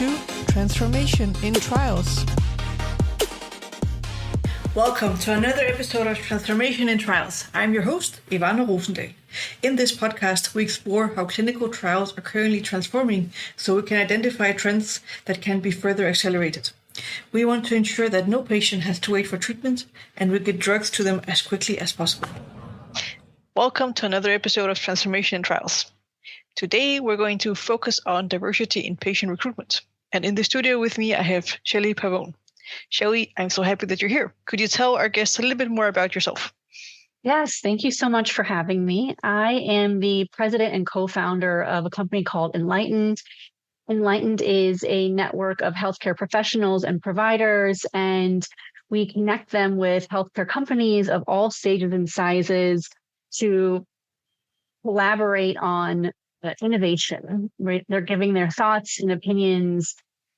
to Transformation in Trials. Welcome to another episode of Transformation in Trials. I'm your host, Ivana Rosendal. In this podcast, we explore how clinical trials are currently transforming so we can identify trends that can be further accelerated. We want to ensure that no patient has to wait for treatment and we get drugs to them as quickly as possible. Welcome to another episode of Transformation in Trials. Today, we're going to focus on diversity in patient recruitment. And in the studio with me, I have Shelli Pavone. Shelli, I'm so happy that you're here. Could you tell our guests a little bit more about yourself? Yes, thank you so much for having me. I am the president and co-founder of a company called Enlightened. Enlightened is a network of healthcare professionals and providers, and we connect them with healthcare companies of all stages and sizes to collaborate on innovation. Right? They're giving their thoughts and opinions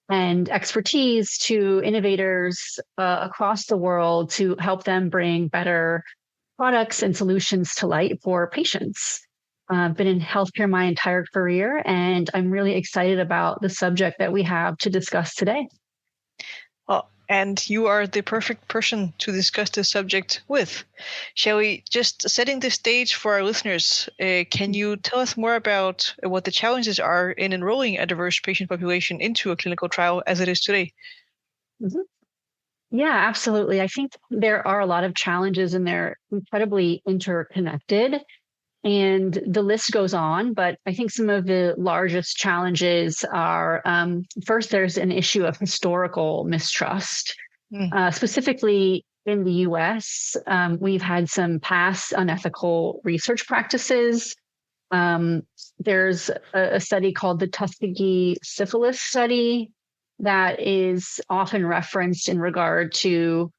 and expertise to innovators across the world to help them bring better products and solutions to light for patients. I've been in healthcare my entire career, and I'm really excited about the subject that we have to discuss today. Well, and you are the perfect person to discuss this subject with. Shall we, just setting the stage for our listeners, can you tell us more about what the challenges are in enrolling a diverse patient population into a clinical trial as it is today? Mm-hmm. Yeah, absolutely. I think there are a lot of challenges and they're incredibly interconnected. And the list goes on, but I think some of the largest challenges are, first, there's an issue of historical mistrust. Specifically in the US, we've had some past unethical research practices. There's a study called the Tuskegee syphilis study that is often referenced in regard to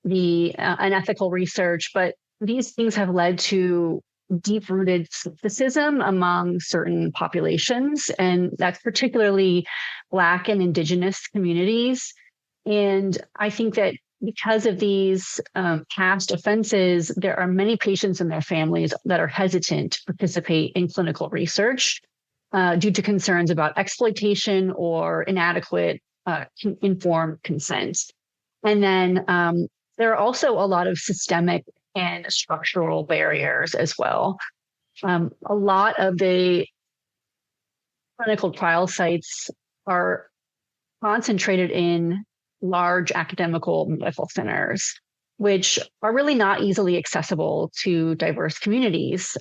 the unethical research, but these things have led to deep-rooted skepticism among certain populations, and that's particularly Black and Indigenous communities. And I think that because of these past offenses, there are many patients and their families that are hesitant to participate in clinical research due to concerns about exploitation or inadequate informed consent. And then there are also a lot of systemic and structural barriers as well. A lot of the clinical trial sites are concentrated in large academical medical centers, which are really not easily accessible to diverse communities.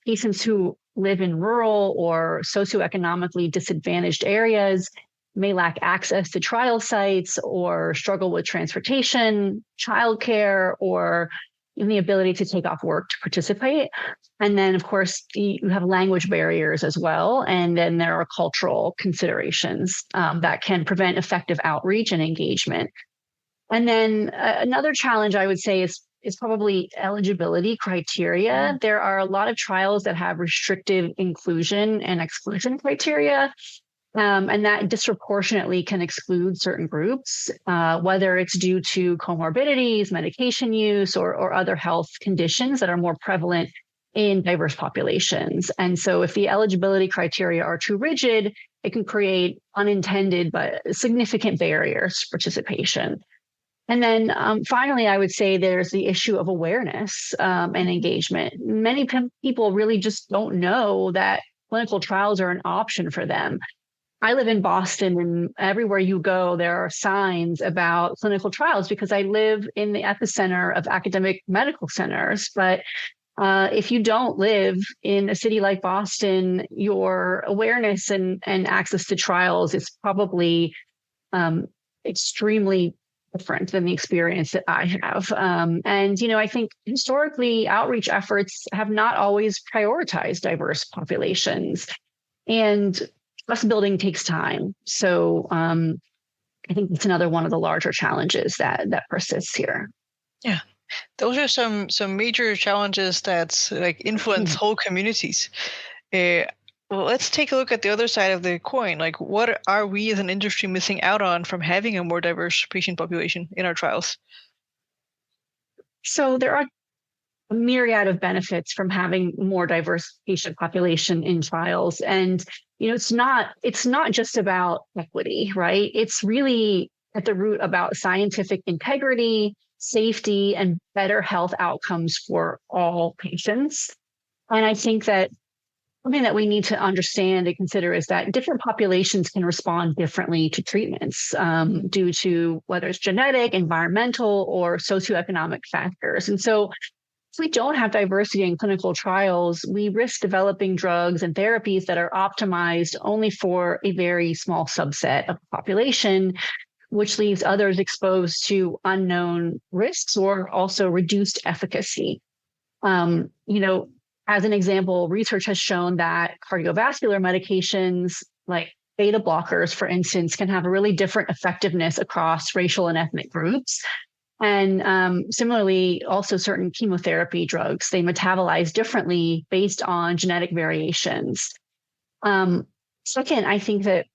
Patients who live in rural or socioeconomically disadvantaged areas may lack access to trial sites or struggle with transportation, childcare, or even the ability to take off work to participate. And then, of course, you have language barriers as well. And then there are cultural considerations that can prevent effective outreach and engagement. And then another challenge I would say is probably eligibility criteria. There are a lot of trials that have restrictive inclusion and exclusion criteria. And that disproportionately can exclude certain groups, whether it's due to comorbidities, medication use, or other health conditions that are more prevalent in diverse populations. And so if the eligibility criteria are too rigid, it can create unintended but significant barriers to participation. And then finally, I would say there's the issue of awareness and engagement. Many people really just don't know that clinical trials are an option for them. I live in Boston, and everywhere you go, there are signs about clinical trials because I live in the epicenter of academic medical centers. But if you don't live in a city like Boston, your awareness and access to trials is probably extremely different than the experience that I have. And, I think historically outreach efforts have not always prioritized diverse populations. And trust building takes time. So I think it's another one of the larger challenges that persists here. Yeah, those are some major challenges that influence whole communities. Well, let's take a look at the other side of the coin. What are we as an industry missing out on from having a more diverse patient population in our trials? So there are a myriad of benefits from having more diverse patient population in trials. And it's not just about equity, right? It's really at the root about scientific integrity, safety, and better health outcomes for all patients. And I think that something that we need to understand and consider is that different populations can respond differently to treatments due to whether it's genetic, environmental, or socioeconomic factors. And so if we don't have diversity in clinical trials, we risk developing drugs and therapies that are optimized only for a very small subset of the population, which leaves others exposed to unknown risks or also reduced efficacy. As an example, research has shown that cardiovascular medications like beta blockers, for instance, can have a really different effectiveness across racial and ethnic groups. And similarly, also certain chemotherapy drugs, they metabolize differently based on genetic variations. Second, I think that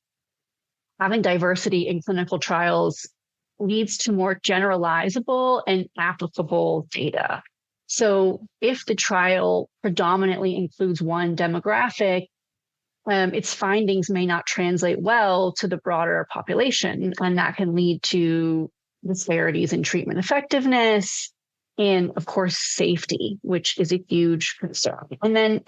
having diversity in clinical trials leads to more generalizable and applicable data. So if the trial predominantly includes one demographic, its findings may not translate well to the broader population, and that can lead to disparities in treatment effectiveness and, of course, safety, which is a huge concern. And then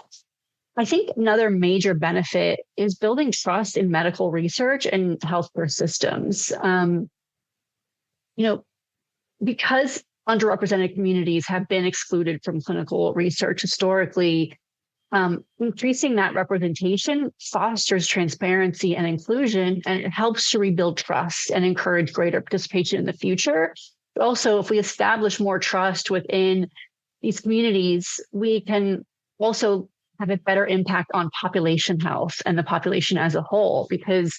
I think another major benefit is building trust in medical research and healthcare systems. Because underrepresented communities have been excluded from clinical research historically, increasing that representation fosters transparency and inclusion, and it helps to rebuild trust and encourage greater participation in the future. But also, if we establish more trust within these communities, we can also have a better impact on population health and the population as a whole, because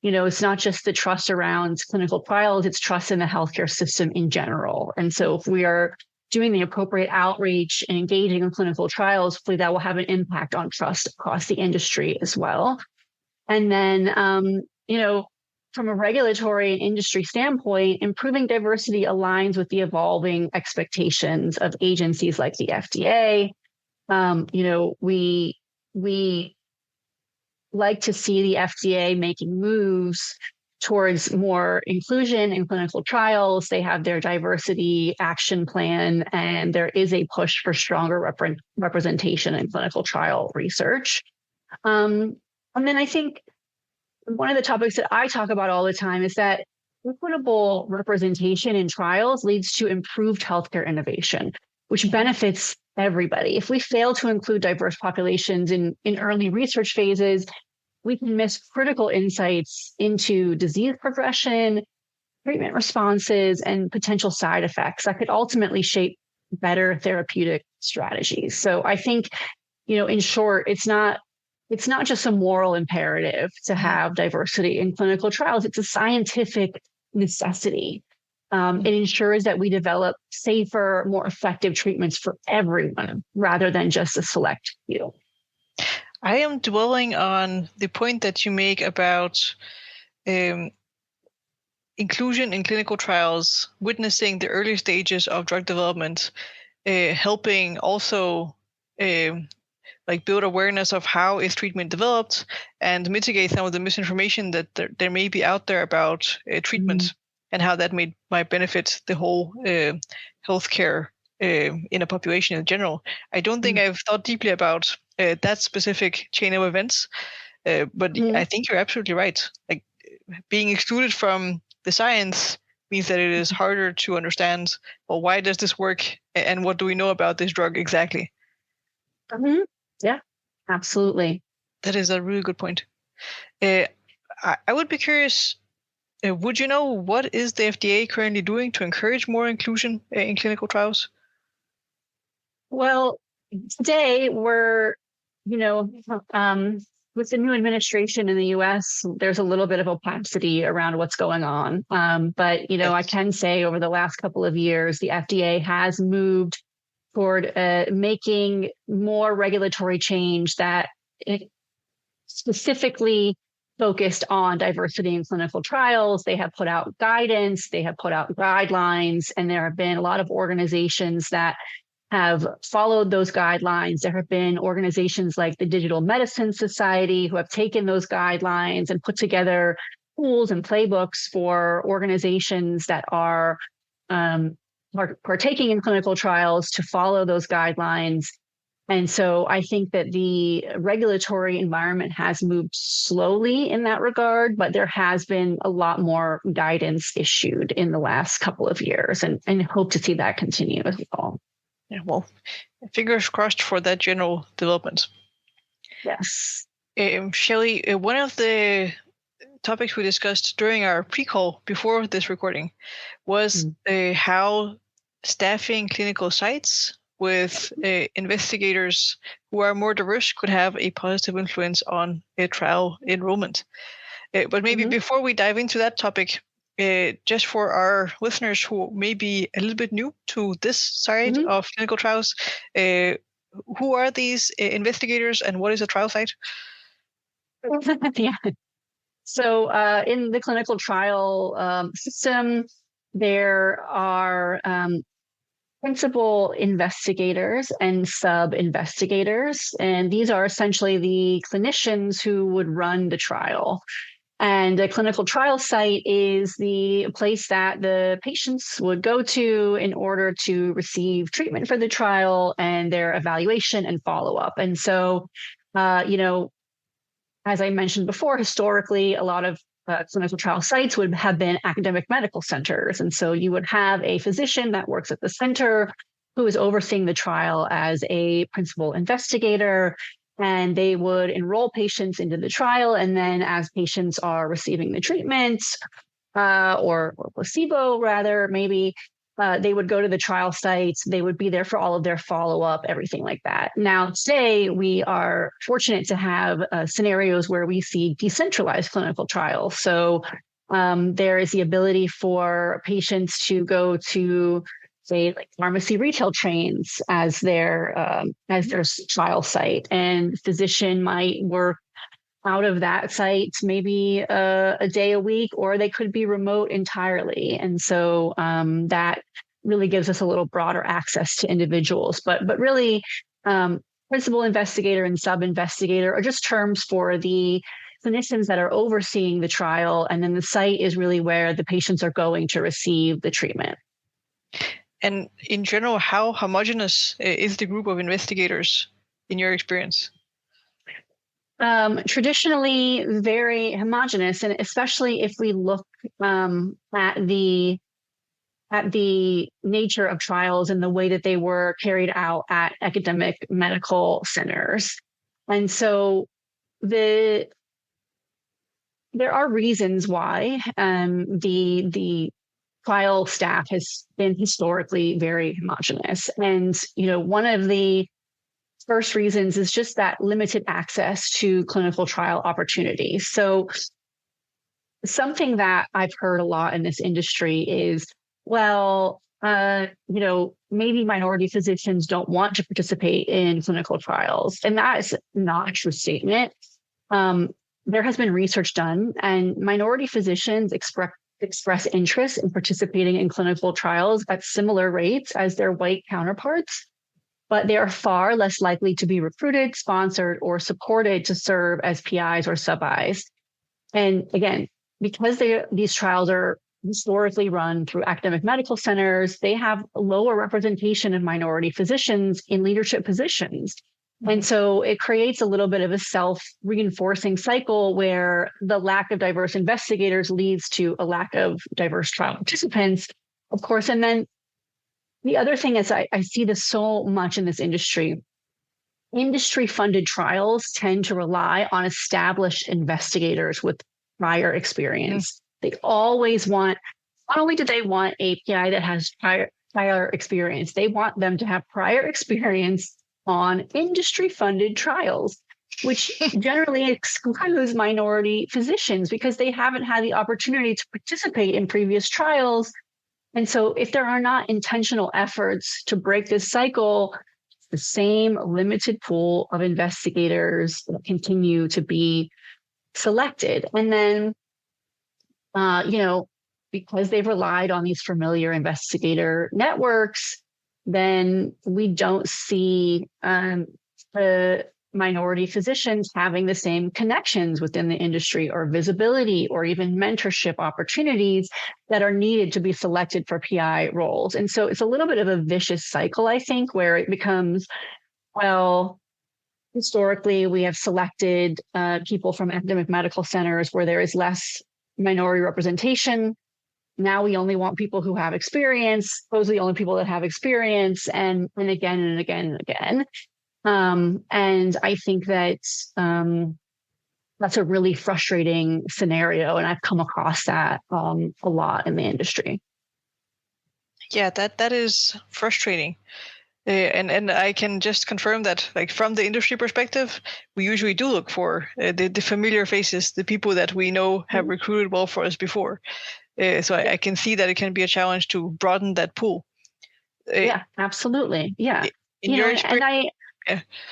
it's not just the trust around clinical trials, it's trust in the healthcare system in general. And so if we are doing the appropriate outreach and engaging in clinical trials, hopefully that will have an impact on trust across the industry as well. And then, from a regulatory and industry standpoint, improving diversity aligns with the evolving expectations of agencies like the FDA. We like to see the FDA making moves towards more inclusion in clinical trials. They have their diversity action plan, and there is a push for stronger representation in clinical trial research. And then I think one of the topics that I talk about all the time is that equitable representation in trials leads to improved healthcare innovation, which benefits everybody. If we fail to include diverse populations in early research phases, we can miss critical insights into disease progression, treatment responses, and potential side effects that could ultimately shape better therapeutic strategies. So I think, in short, it's not just a moral imperative to have diversity in clinical trials. It's a scientific necessity. It ensures that we develop safer, more effective treatments for everyone rather than just a select few. I am dwelling on the point that you make about inclusion in clinical trials, witnessing the early stages of drug development, helping also build awareness of how is treatment developed and mitigate some of the misinformation that there may be out there about treatments and how that might benefit the whole healthcare in a population in general. I don't think I've thought deeply about that specific chain of events, but I think you're absolutely right. Like, being excluded from the science means that it is harder to understand, well, why does this work and what do we know about this drug exactly? Yeah, absolutely. That is a really good point. I would be curious, would you know what is the FDA currently doing to encourage more inclusion in clinical trials? Well, today we're, with the new administration in the US, there's a little bit of opacity around what's going on. But, I can say over the last couple of years, the FDA has moved toward making more regulatory change that specifically focused on diversity in clinical trials. They have put out guidance, they have put out guidelines, and there have been a lot of organizations that have followed those guidelines. There have been organizations like the Digital Medicine Society who have taken those guidelines and put together tools and playbooks for organizations that are partaking in clinical trials to follow those guidelines. And so I think that the regulatory environment has moved slowly in that regard, but there has been a lot more guidance issued in the last couple of years, and hope to see that continue as well. Yeah, well, fingers crossed for that general development. Yes. Shelli, one of the topics we discussed during our pre-call before this recording was how staffing clinical sites with investigators who are more diverse could have a positive influence on a trial enrollment. But maybe before we dive into that topic, just for our listeners who may be a little bit new to this side of clinical trials, who are these investigators and what is a trial site? Yeah. So in the clinical trial system, there are principal investigators and sub-investigators, and these are essentially the clinicians who would run the trial. And a clinical trial site is the place that the patients would go to in order to receive treatment for the trial and their evaluation and follow-up. And so, as I mentioned before, historically, a lot of clinical trial sites would have been academic medical centers. And so you would have a physician that works at the center who is overseeing the trial as a principal investigator, and they would enroll patients into the trial. And then as patients are receiving the treatment or placebo, rather, maybe, they would go to the trial sites. They would be there for all of their follow-up, everything like that. Now, today, we are fortunate to have scenarios where we see decentralized clinical trials. So there is the ability for patients to go to, say, like pharmacy retail chains as their trial site, and physician might work out of that site maybe a day a week, or they could be remote entirely. And so that really gives us a little broader access to individuals. But really, principal investigator and sub-investigator are just terms for the clinicians that are overseeing the trial. And then the site is really where the patients are going to receive the treatment. And in general, how homogeneous is the group of investigators in your experience? Traditionally very homogeneous, and especially if we look at the nature of trials and the way that they were carried out at academic medical centers. And so there are reasons why the trial staff has been historically very homogeneous. And one of the first reasons is just that limited access to clinical trial opportunities. So something that I've heard a lot in this industry is, well, maybe minority physicians don't want to participate in clinical trials. And that is not a true statement. There has been research done, and minority physicians express interest in participating in clinical trials at similar rates as their white counterparts, but they are far less likely to be recruited, sponsored, or supported to serve as PIs or sub-Is. And again, because these trials are historically run through academic medical centers, they have a lower representation of minority physicians in leadership positions. And so it creates a little bit of a self-reinforcing cycle where the lack of diverse investigators leads to a lack of diverse trial participants, of course. And then the other thing is I see this so much in this industry. Industry-funded trials tend to rely on established investigators with prior experience. They always want, not only do they want a PI that has prior experience, they want them to have prior experience on industry-funded trials, which generally excludes minority physicians because they haven't had the opportunity to participate in previous trials. And so if there are not intentional efforts to break this cycle, the same limited pool of investigators continue to be selected. And then, because they've relied on these familiar investigator networks, then we don't see the minority physicians having the same connections within the industry or visibility or even mentorship opportunities that are needed to be selected for PI roles. And so it's a little bit of a vicious cycle, I think, where it becomes, well, historically, we have selected people from academic medical centers where there is less minority representation. Now we only want people who have experience. Those are the only people that have experience, and again and again and again. And I think that that's a really frustrating scenario, and I've come across that a lot in the industry. Yeah, that is frustrating. And I can just confirm that, like, from the industry perspective, we usually do look for the familiar faces, the people that we know have recruited well for us before. So I can see that it can be a challenge to broaden that pool. Yeah, absolutely. Yeah. In your experience,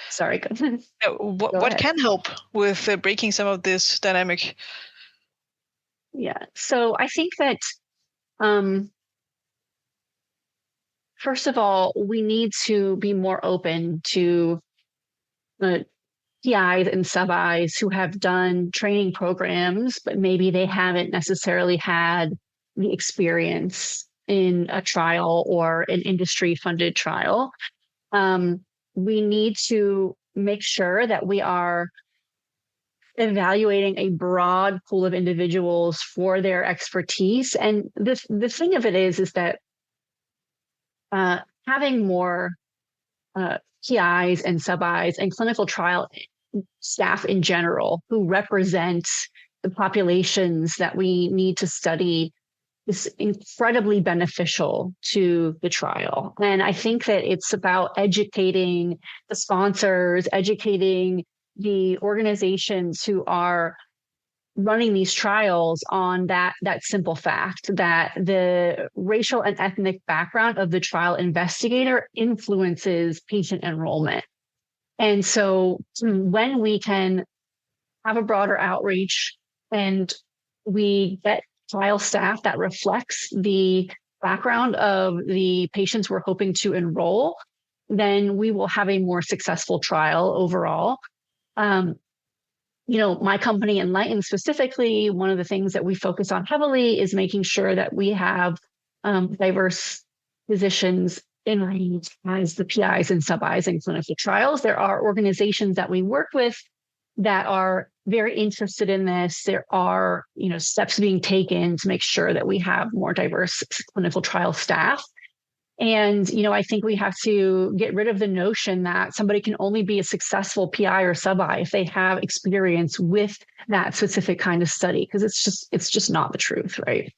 sorry, go ahead. What can help with breaking some of this dynamic? Yeah. So I think that first of all, we need to be more open to PIs and sub-Is who have done training programs, but maybe they haven't necessarily had the experience in a trial or an industry-funded trial. We need to make sure that we are evaluating a broad pool of individuals for their expertise. And the thing of it is that having more PIs and sub-Is and clinical trial staff in general who represent the populations that we need to study is incredibly beneficial to the trial. And I think that it's about educating the sponsors, educating the organizations who are running these trials on that simple fact that the racial and ethnic background of the trial investigator influences patient enrollment. And so when we can have a broader outreach and we get trial staff that reflects the background of the patients we're hoping to enroll, then we will have a more successful trial overall. My company, Enlightened specifically, one of the things that we focus on heavily is making sure that we have diverse physicians enrolled as the PIs and sub-Is in clinical trials. There are organizations that we work with that are very interested in this. There are, steps being taken to make sure that we have more diverse clinical trial staff. And, I think we have to get rid of the notion that somebody can only be a successful PI or sub-I if they have experience with that specific kind of study, because it's just not the truth, right?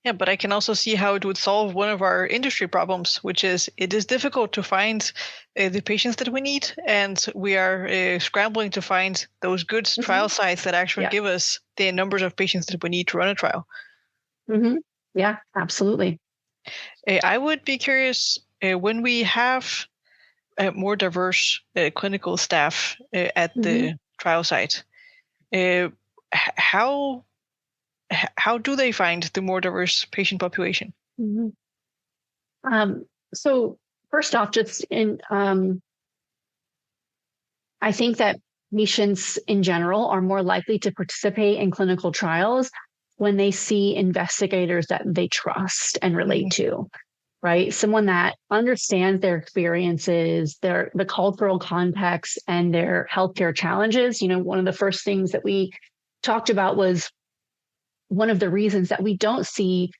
Yeah, but I can also see how it would solve one of our industry problems, which is it is difficult to find the patients that we need, and we are scrambling to find those good trial sites that actually give us the numbers of patients that we need to run a trial. Yeah, absolutely. I would be curious, when we have more diverse clinical staff at the trial site, how do they find the more diverse patient population? So first off, I think that patients in general are more likely to participate in clinical trials when they see investigators that they trust and relate to, right? Someone that understands their experiences, the cultural context, and their healthcare challenges. One of the first things that we talked about was one of the reasons that we don't see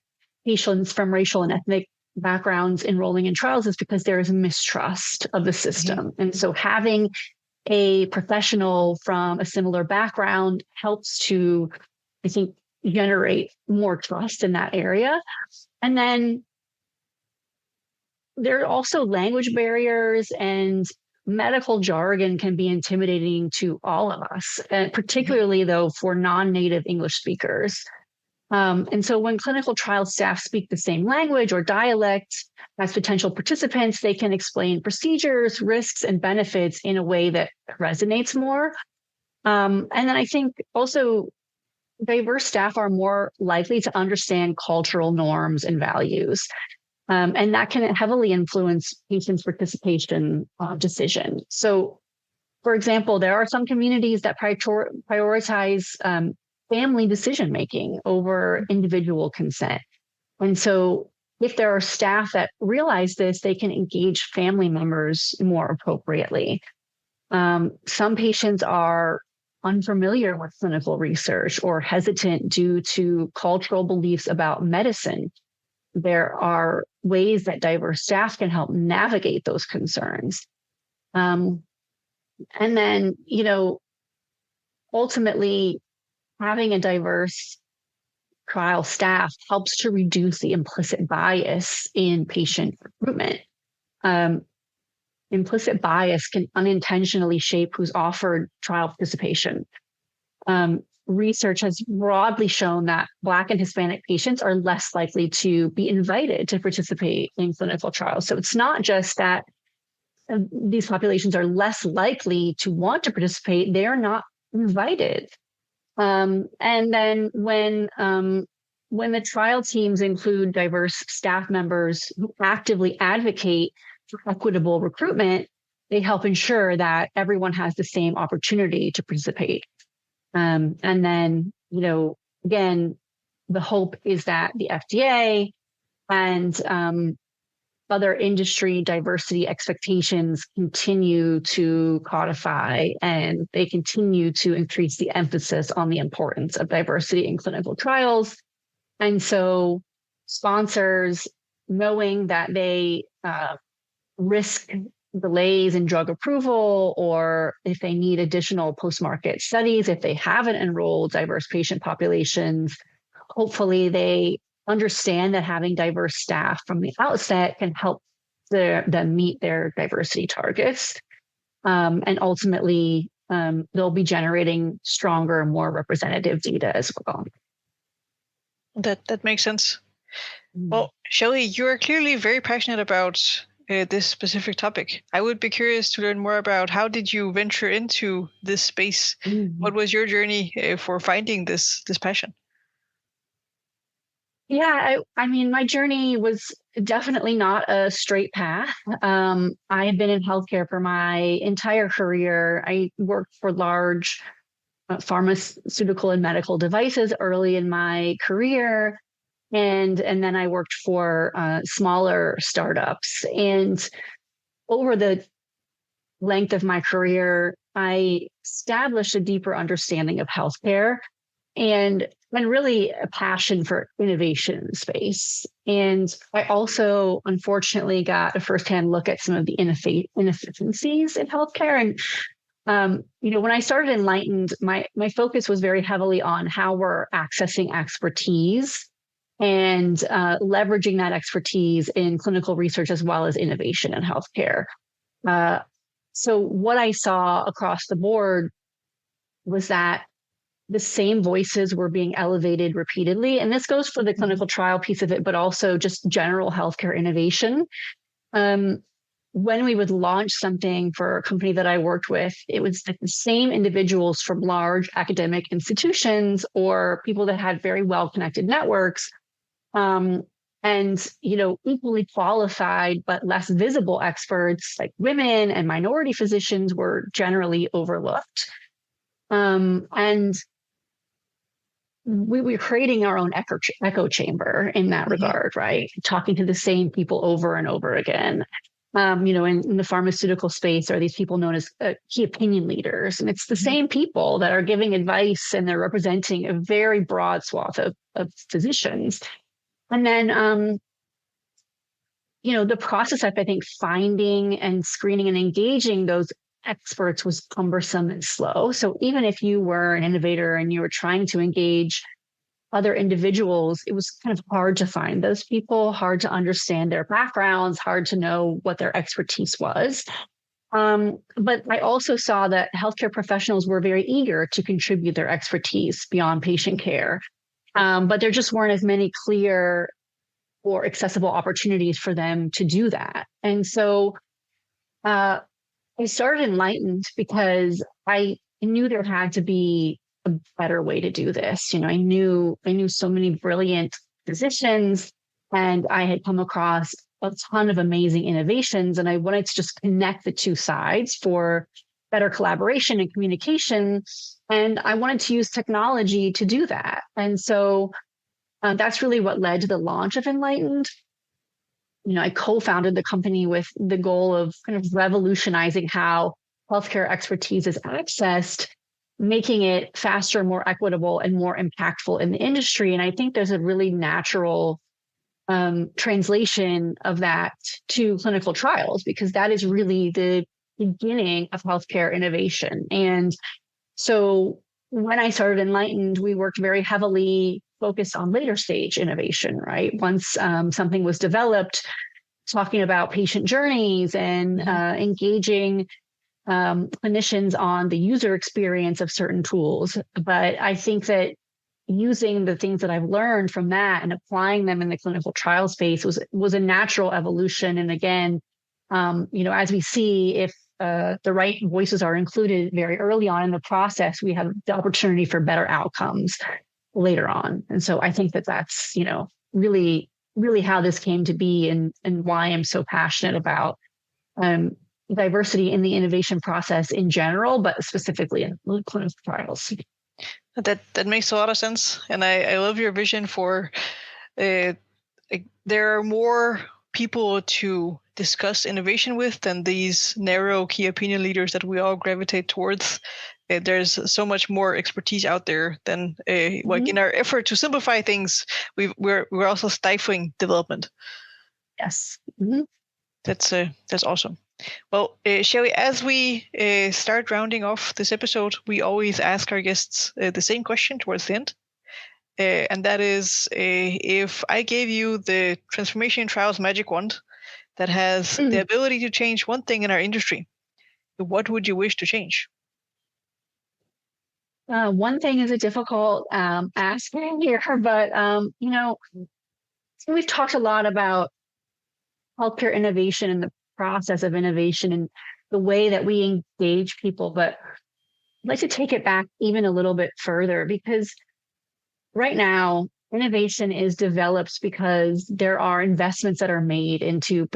patients from racial and ethnic backgrounds enrolling in trials is because there is mistrust of the system. And so having a professional from a similar background helps to, I think, generate more trust in that area. And then there are also language barriers, and medical jargon can be intimidating to all of us, and particularly though for non-native English speakers. And so when clinical trial staff speak the same language or dialect as potential participants, they can explain procedures, risks, and benefits in a way that resonates more. And then I think also diverse staff are more likely to understand cultural norms and values. And that can heavily influence patients' participation decision. So, for example, there are some communities that prioritize family decision-making over individual consent. And so if there are staff that realize this, they can engage family members more appropriately. Some patients are unfamiliar with clinical research or hesitant due to cultural beliefs about medicine. There are ways that diverse staff can help navigate those concerns. And then, ultimately, having a diverse trial staff helps to reduce the implicit bias in patient recruitment. Implicit bias can unintentionally shape who's offered trial participation. Research has broadly shown that Black and Hispanic patients are less likely to be invited to participate in clinical trials. So it's not just that these populations are less likely to want to participate, they're not invited. And then when the trial teams include diverse staff members who actively advocate for equitable recruitment, they help ensure that everyone has the same opportunity to participate. And then, again, the hope is that the FDA and other industry diversity expectations continue to codify, and they continue to increase the emphasis on the importance of diversity in clinical trials. And so sponsors, knowing that they risk delays in drug approval, or if they need additional post-market studies, if they haven't enrolled diverse patient populations, hopefully they understand that having diverse staff from the outset can help them meet their diversity targets. And ultimately, they'll be generating stronger, more representative data as well. That makes sense. Well, Shelli, you are clearly very passionate about this specific topic. I would be curious to learn more about how did you venture into this space? What was your journey for finding this passion? Yeah, I mean, my journey was definitely not a straight path. I have been in healthcare for my entire career. I worked for large pharmaceutical and medical devices early in my career. And then I worked for smaller startups. And over the length of my career, I established a deeper understanding of healthcare and really a passion for innovation in space. And I also, unfortunately, got a firsthand look at some of the inefficiencies in healthcare. And when I started Enlightened, my focus was very heavily on how we're accessing expertise and leveraging that expertise in clinical research as well as innovation in healthcare. So what I saw across the board was that the same voices were being elevated repeatedly. And this goes for the clinical trial piece of it, but also just general healthcare innovation. When we would launch something for a company that I worked with, it was the same individuals from large academic institutions or people that had very well-connected networks, and equally qualified but less visible experts like women and minority physicians were generally overlooked. And we were creating our own echo chamber in that regard, right? Talking to the same people over and over again. In the pharmaceutical space are these people known as key opinion leaders. And it's the same people that are giving advice, and they're representing a very broad swath of physicians. And then, the process of, I think, finding and screening and engaging those experts was cumbersome and slow. So even if you were an innovator and you were trying to engage other individuals, it was kind of hard to find those people, hard to understand their backgrounds, hard to know what their expertise was. But I also saw that healthcare professionals were very eager to contribute their expertise beyond patient care. But there just weren't as many clear or accessible opportunities for them to do that. And so I started Enlightened because I knew there had to be a better way to do this. I knew so many brilliant physicians And I had come across a ton of amazing innovations, and I wanted to just connect the two sides for better collaboration and communication. And I wanted to use technology to do that. And so that's really what led to the launch of Enlightened. I co-founded the company with the goal of kind of revolutionizing how healthcare expertise is accessed, making it faster, more equitable, and more impactful in the industry. And I think there's a really natural translation of that to clinical trials, because that is really the beginning of healthcare innovation. And so when I started Enlightened, we worked very heavily focused on later stage innovation, right? Once something was developed, talking about patient journeys and engaging clinicians on the user experience of certain tools. But I think that using the things that I've learned from that and applying them in the clinical trial space was a natural evolution. And again, as we see, if the right voices are included very early on in the process, we have the opportunity for better outcomes later on. And so I think that that's, really, really how this came to be, and why I'm so passionate about diversity in the innovation process in general, but specifically in clinical trials. That makes a lot of sense. And I love your vision for there are more people to discuss innovation with than these narrow key opinion leaders that we all gravitate towards. There's so much more expertise out there than like in our effort to simplify things, we're also stifling development. Yes. That's awesome. Well, Shelli, as we start rounding off this episode, we always ask our guests the same question towards the end. And that is, if I gave you the transformation trials magic wand that has the ability to change one thing in our industry, what would you wish to change? One thing is a difficult ask here, but we've talked a lot about healthcare innovation and the process of innovation and the way that we engage people, but I'd like to take it back even a little bit further, because right now innovation is developed because there are investments that are made into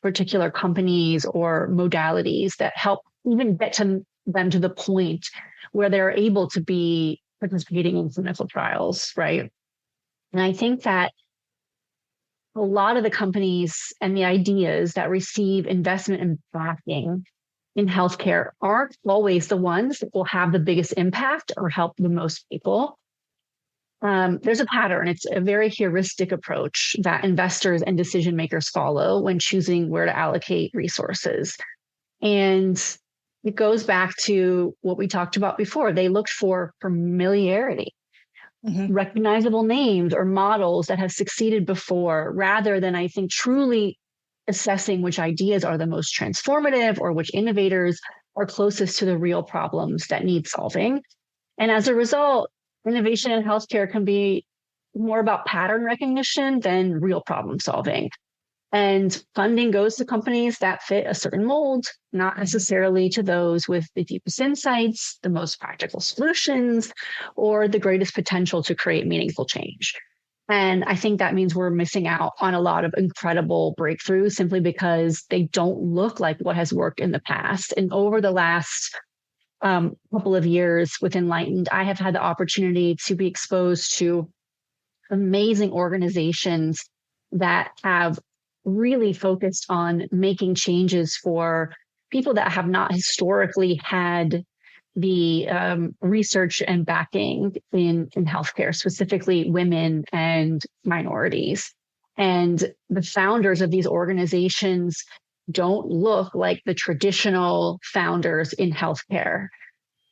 particular companies or modalities that help even get to them to the point where they're able to be participating in clinical trials, right? And I think that a lot of the companies and the ideas that receive investment and backing in healthcare aren't always the ones that will have the biggest impact or help the most people. There's a pattern. It's a very heuristic approach that investors and decision makers follow when choosing where to allocate resources. And it goes back to what we talked about before. They looked for familiarity, recognizable names or models that have succeeded before, rather than, I think, truly assessing which ideas are the most transformative or which innovators are closest to the real problems that need solving. And as a result, innovation in healthcare can be more about pattern recognition than real problem solving. And funding goes to companies that fit a certain mold, not necessarily to those with the deepest insights, the most practical solutions, or the greatest potential to create meaningful change. And I think that means we're missing out on a lot of incredible breakthroughs simply because they don't look like what has worked in the past. And over the last couple of years with Enlightened, I have had the opportunity to be exposed to amazing organizations that have really focused on making changes for people that have not historically had the research and backing in healthcare, specifically women and minorities. And the founders of these organizations don't look like the traditional founders in healthcare.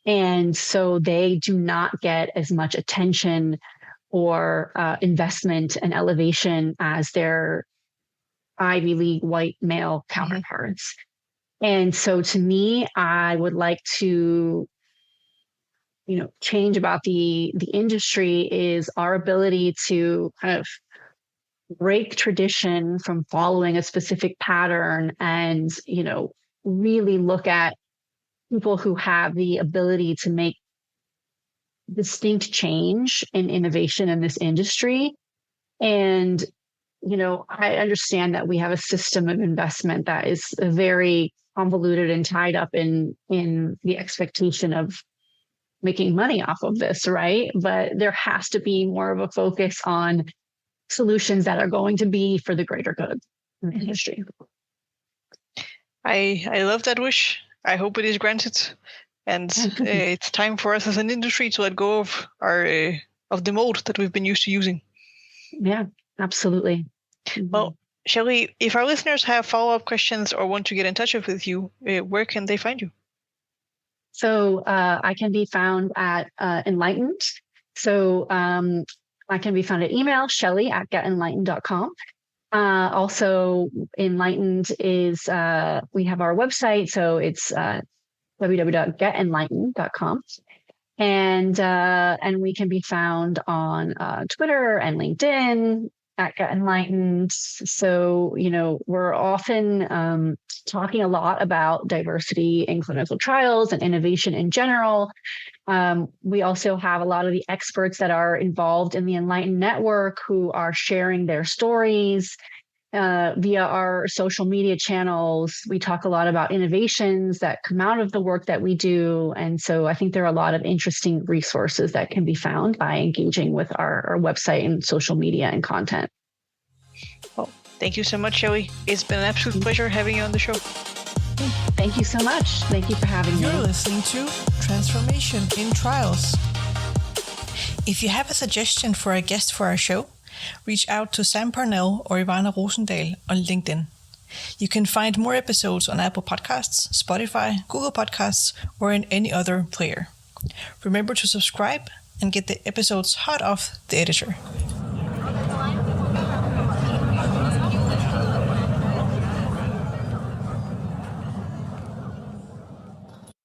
And so they do not get as much attention or investment and elevation as their Ivy League white male counterparts. And so to me, I would like to, change about the industry is our ability to kind of break tradition from following a specific pattern and, really look at people who have the ability to make distinct change in innovation in this industry and I understand that we have a system of investment that is very convoluted and tied up in the expectation of making money off of this, right? But there has to be more of a focus on solutions that are going to be for the greater good in the industry. I love that wish. I hope it is granted, and it's time for us as an industry to let go of of the mold that we've been used to using. Yeah, absolutely. Well, Shelli, if our listeners have follow-up questions or want to get in touch with you, where can they find you? So I can be found at Enlightened. So I can be found at email, Shelli@getenlightened.com. Also, Enlightened is, we have our website. So it's www.getenlightened.com. And we can be found on Twitter and LinkedIn at Get Enlightened. So, we're often talking a lot about diversity in clinical trials and innovation in general. We also have a lot of the experts that are involved in the Enlightened network who are sharing their stories via our social media channels. We talk a lot about innovations that come out of the work that we do. And so I think there are a lot of interesting resources that can be found by engaging with our website and social media and content. Well, thank you so much, Shelli. It's been an absolute pleasure having you on the show. Thank you so much. Thank you for having me. You're listening to Transformation in Trials. If you have a suggestion for a guest for our show, reach out to Sam Parnell or Ivana Rosendahl on LinkedIn. You can find more episodes on Apple Podcasts, Spotify, Google Podcasts, or in any other player. Remember to subscribe and get the episodes hot off the editor.